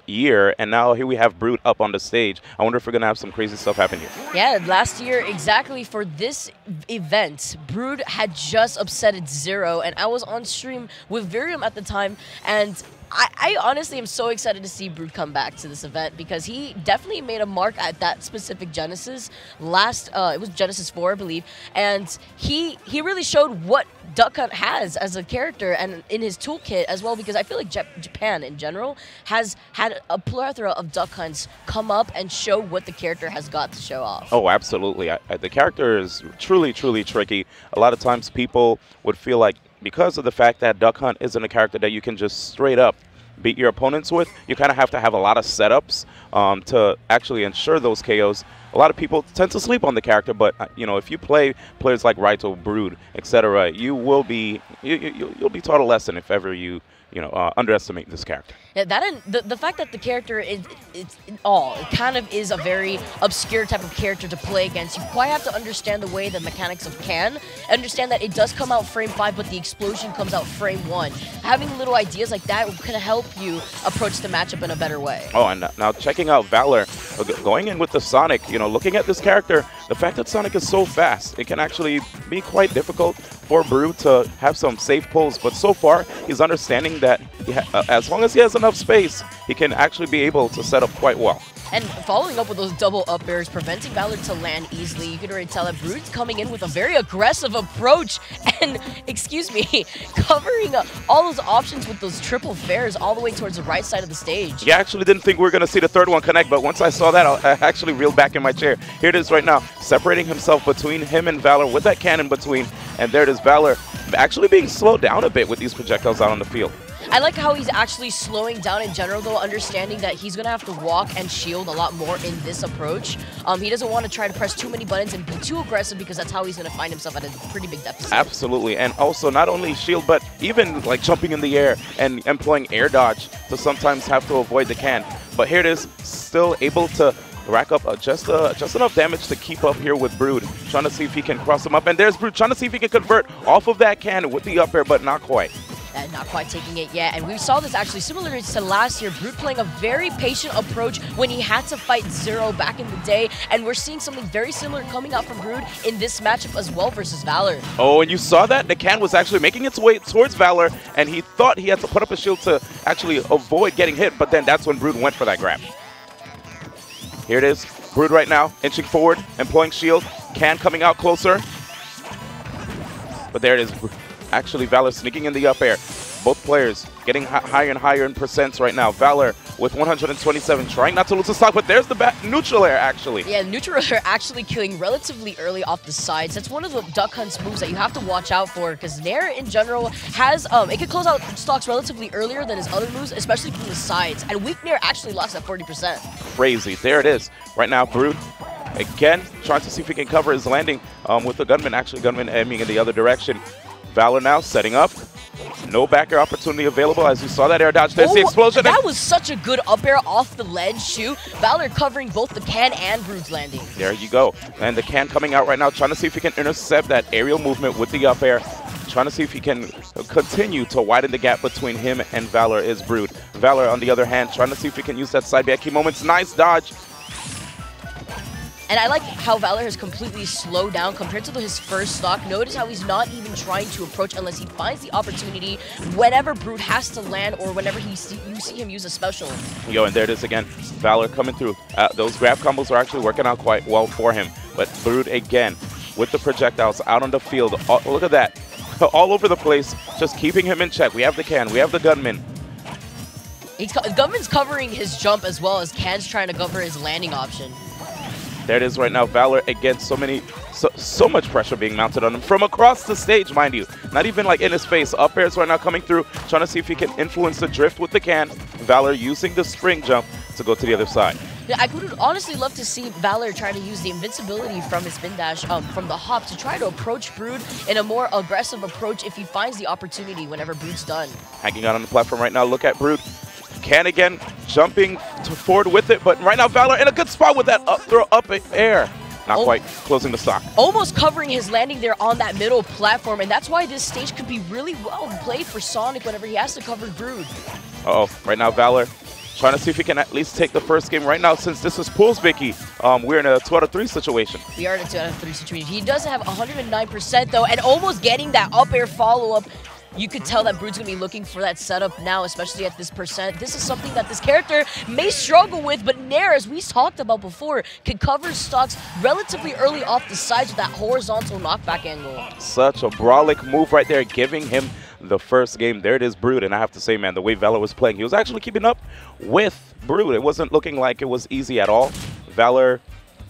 year, and now here we have Brood up on the stage. I wonder if we're going to have some crazy stuff happen here. Yeah, last year, exactly for this event, Brood had just upsetted Zero, and I was on stream with Virium at the time, and I honestly am so excited to see Brood come back to this event because he definitely made a mark at that specific Genesis last, it was Genesis 4, I believe, and he really showed what Duck Hunt has as a character and in his toolkit as well, because I feel like Japan in general has had a plethora of Duck Hunts come up and show what the character has got to show off. Oh, absolutely. The character is truly, truly tricky. A lot of times people would feel like because of the fact that Duck Hunt isn't a character that you can just straight up beat your opponents with, you kind of have to have a lot of setups to actually ensure those KOs. A lot of people tend to sleep on the character, but you know, if you play players like Raito, Brood, etc., you will be you'll be taught a lesson if ever you underestimate this character. Yeah, that and the fact that the character it kind of is a very obscure type of character to play against. You quite have to understand the way the mechanics of Can. Understand that it does come out frame 5, but the explosion comes out frame 1. Having little ideas like that can help you approach the matchup in a better way. Oh, and now checking out Valor, going in with the Sonic, looking at this character, the fact that Sonic is so fast, it can actually be quite difficult for Brood to have some safe pulls, but so far he's understanding that as long as he has enough space, he can actually be able to set up quite well. And following up with those double up airs, preventing Valor to land easily, you can already tell that Brood's coming in with a very aggressive approach and, excuse me, covering all those options with those triple fares all the way towards the right side of the stage. Yeah, I actually didn't think we were going to see the third one connect, but once I saw that, I actually reeled back in my chair. Here it is right now, separating himself between him and Valor with that cannon between, and there it is, Valor actually being slowed down a bit with these projectiles out on the field. I like how he's actually slowing down in general, though, understanding that he's going to have to walk and shield a lot more in this approach. He doesn't want to try to press too many buttons and be too aggressive because that's how he's going to find himself at a pretty big deficit. Absolutely, and also not only shield, but even like jumping in the air and employing air dodge to sometimes have to avoid the can. But here it is, still able to rack up just enough damage to keep up here with Brood, trying to see if he can cross him up. And there's Brood trying to see if he can convert off of that can with the up air, but not quite. Not quite taking it yet, and we saw this actually similar to last year. Brood playing a very patient approach when he had to fight Zero back in the day, and we're seeing something very similar coming out from Brood in this matchup as well versus Valor. Oh, and you saw that? The can was actually making its way towards Valor, and he thought he had to put up a shield to actually avoid getting hit, but then that's when Brood went for that grab. Here it is, Brood right now, inching forward, employing shield, can coming out closer. But there it is. Actually, Valor sneaking in the up air. Both players getting higher and higher in percents right now. Valor with 127, trying not to lose the stock, but there's the neutral air, actually. Yeah, neutral air actually killing relatively early off the sides. That's one of the Duck Hunt's moves that you have to watch out for, because Nair in general has, it can close out stocks relatively earlier than his other moves, especially from the sides. And weak Nair actually lost at 40%. Crazy. There it is. Right now, Brood again trying to see if he can cover his landing with the gunman, actually gunman aiming in the other direction. Valor now setting up. No back air opportunity available as you saw that air dodge. There's the explosion. That was such a good up air off the ledge too. Valor covering both the can and Brood's landing. There you go. And the can coming out right now, trying to see if he can intercept that aerial movement with the up air. Trying to see if he can continue to widen the gap between him and Valor is Brood. Valor, on the other hand, trying to see if he can use that side back key moments. Nice dodge. And I like how Valor has completely slowed down compared to his first stock. Notice how he's not even trying to approach unless he finds the opportunity whenever Brood has to land or whenever you see him use a special. Yo, and there it is again. Valor coming through. Those grab combos are actually working out quite well for him. But Brood again with the projectiles out on the field. Look at that. All over the place, just keeping him in check. We have the can, we have the gunman. Gunman's covering his jump as well as Can's trying to cover his landing option. There it is right now. Valor again, so much pressure being mounted on him from across the stage, mind you. Not even like in his face. Up airs right now coming through, trying to see if he can influence the drift with the can. Valor using the spring jump to go to the other side. Yeah, I would honestly love to see Valor try to use the invincibility from his spin dash from the hop to try to approach Brood in a more aggressive approach if he finds the opportunity whenever Brood's done. Hanging out on the platform right now. Look at Brood. Can again, jumping forward with it, but right now Valor in a good spot with that throw up air. Not quite closing the stock. Almost covering his landing there on that middle platform, and that's why this stage could be really well played for Sonic whenever he has to cover Brood. Uh-oh, right now Valor trying to see if he can at least take the first game right now. Since this is Pools, Vicky, we're in a 2 out of 3 situation. We are in a 2 out of 3 situation. He does have 109% though, and almost getting that up air follow-up. You could tell that Brood's going to be looking for that setup now, especially at this percent. This is something that this character may struggle with, but Nair, as we talked about before, can cover stocks relatively early off the sides with that horizontal knockback angle. Such a brawlic move right there, giving him the first game. There it is, Brood. And I have to say, man, the way Valor was playing, he was actually keeping up with Brood. It wasn't looking like it was easy at all. Valor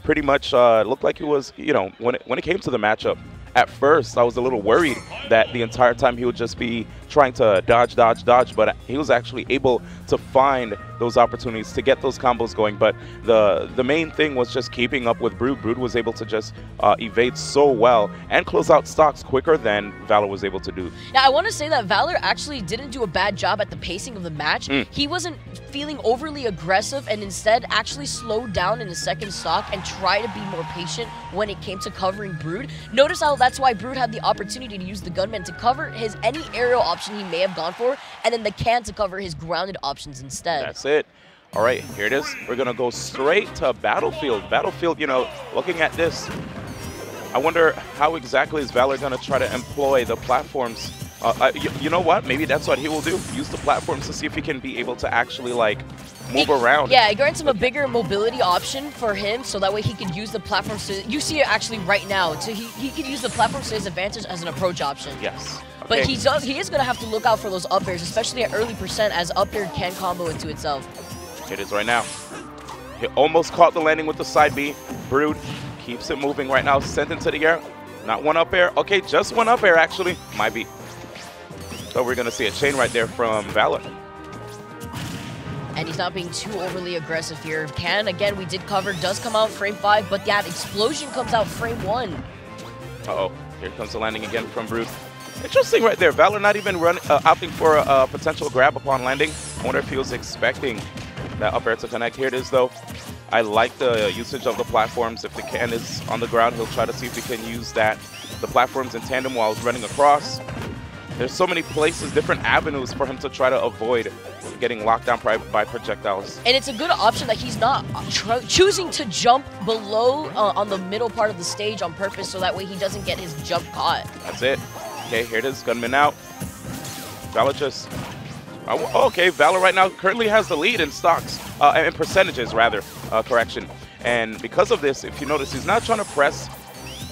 pretty much looked like he was, you know, when it came to the matchup, at first, I was a little worried that the entire time he would just be trying to dodge, but he was actually able to find those opportunities to get those combos going. But the main thing was just keeping up with Brood. Brood was able to just evade so well and close out stocks quicker than Valor was able to do. Yeah, I want to say that Valor actually didn't do a bad job at the pacing of the match. He wasn't feeling overly aggressive and instead actually slowed down in the second stock and tried to be more patient when it came to covering Brood. Notice how that's why Brood had the opportunity to use the gunman to cover any aerial option he may have gone for, and then the can to cover his grounded options instead. That's it. All right, here it is. We're going to go straight to Battlefield. Battlefield, you know, looking at this, I wonder how exactly is Valor going to try to employ the platforms. You know what? Maybe that's what he will do. Use the platforms to see if he can be able to actually, like, move around. Yeah, it grants him a bigger mobility option for him, so that way he can use the platforms to... You see it actually right now. So he can use the platforms to his advantage as an approach option. Yes. But he is going to have to look out for those up airs, especially at early percent, as up air can combo into itself. It is right now. He almost caught the landing with the side B. Brood keeps it moving right now. Sent into the air. Not one up air. Okay, just one up air, actually. Might be. So we're going to see a chain right there from Valor. And he's not being too overly aggressive here. Can, again, we did cover, does come out frame 5, but that explosion comes out frame 1. Uh-oh. Here comes the landing again from Brood. Interesting right there. Valor not even opting for a potential grab upon landing. I wonder if he was expecting that up air to connect. Here it is, though. I like the usage of the platforms. If the can is on the ground, he'll try to see if he can use the platforms in tandem while running across. There's so many places, different avenues for him to try to avoid getting locked down by projectiles. And it's a good option that he's not choosing to jump below on the middle part of the stage on purpose, so that way he doesn't get his jump caught. That's it. Okay, here it is. Gunman out. Valor just... Okay, Valor right now currently has the lead in stocks, in percentages, rather, correction. And because of this, if you notice, he's not trying to press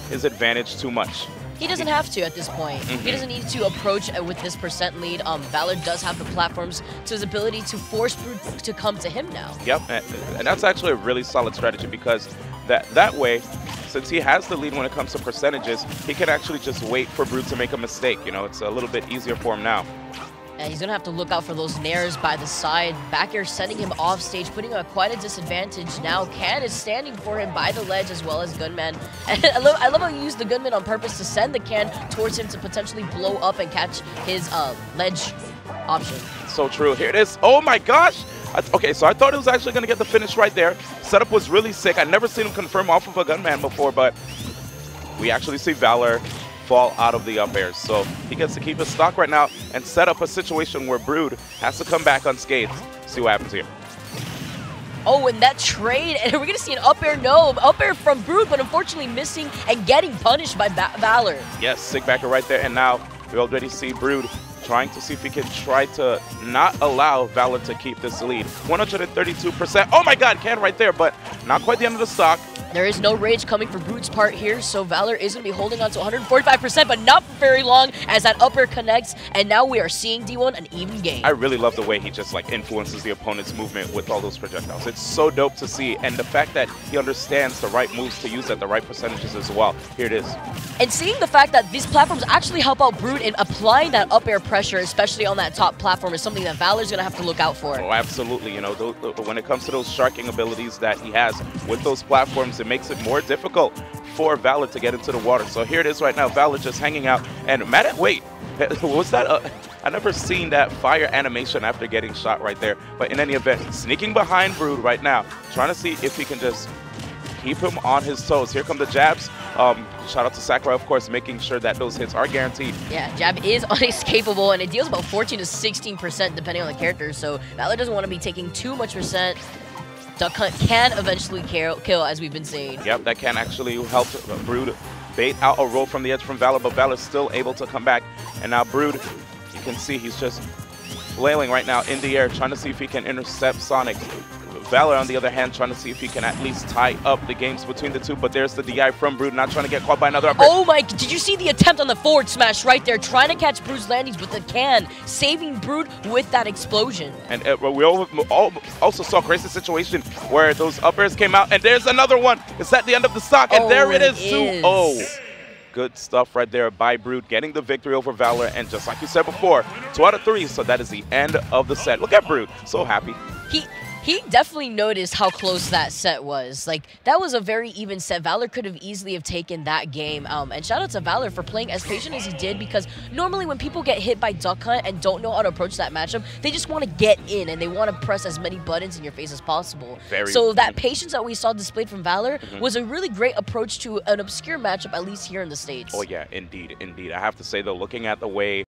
his advantage too much. He doesn't have to at this point. He doesn't need to approach with this percent lead. Valor does have the platforms to his ability to force Brood to come to him now. Yep, and that's actually a really solid strategy, because that way, since he has the lead when it comes to percentages, he can actually just wait for Brood to make a mistake. You know, it's a little bit easier for him now. And he's going to have to look out for those nairs by the side. Back air sending him off stage, putting him at quite a disadvantage. Now Can is standing for him by the ledge as well as Gunman. And I love how he used the Gunman on purpose to send the Can towards him to potentially blow up and catch his ledge option. So true. Here it is. Oh my gosh! Okay, so I thought he was actually going to get the finish right there. Setup was really sick. I'd never seen him confirm off of a Gunman before, but we actually see Valor fall out of the up airs. So he gets to keep his stock right now and set up a situation where Brood has to come back unscathed. See what happens here. Oh, and that trade, and we're going to see an up air, up air from Brood, but unfortunately missing and getting punished by Valor. Yes, sick backer right there. And now we already see Brood trying to see if he can try to not allow Valor to keep this lead. 132%. Oh my God, Can right there, but not quite the end of the stock. There is no rage coming for Brood's part here, so Valor is going to be holding on to 145%, but not for very long as that up air connects, and now we are seeing D1 an even game. I really love the way he just like influences the opponent's movement with all those projectiles. It's so dope to see, and the fact that he understands the right moves to use at the right percentages as well. Here it is. And seeing the fact that these platforms actually help out Brood in applying that up air pressure, especially on that top platform, is something that Valor's going to have to look out for. Oh, absolutely. You know, when it comes to those sharking abilities that he has with those platforms, it makes it more difficult for Valor to get into the water. So here it is right now, Valor just hanging out. And wait, was that I never seen that fire animation after getting shot right there. But in any event, sneaking behind Brood right now, trying to see if he can just keep him on his toes. Here come the jabs. Shout out to Sakurai, of course, making sure that those hits are guaranteed. Yeah, jab is unescapable, and it deals about 14 to 16% depending on the character, so Valor doesn't want to be taking too much percent. Duck Hunt can eventually kill, as we've been saying. Yep, that can actually help Brood bait out a roll from the edge from Valor, but Valor's still able to come back. And now Brood, you can see he's just flailing right now in the air, trying to see if he can intercept Sonic. Valor, on the other hand, trying to see if he can at least tie up the games between the two, but there's the DI from Brood, not trying to get caught by another upper. Oh my, did you see the attempt on the forward smash right there, trying to catch Brood's landings with the can, saving Brood with that explosion. And we also saw a crazy situation where those uppers came out, and there's another one. It's at the end of the stock, and there it is, 2-0. Good stuff right there by Brood, getting the victory over Valor, and just like you said before, 2 out of 3, so that is the end of the set. Look at Brood, so happy. He definitely noticed how close that set was. Like, that was a very even set. Valor could have easily have taken that game. And shout out to Valor for playing as patient as he did, because normally when people get hit by Duck Hunt and don't know how to approach that matchup, they just want to get in and they want to press as many buttons in your face as possible. So that patience that we saw displayed from Valor was a really great approach to an obscure matchup, at least here in the States. Oh yeah, indeed, indeed. I have to say though, looking at the way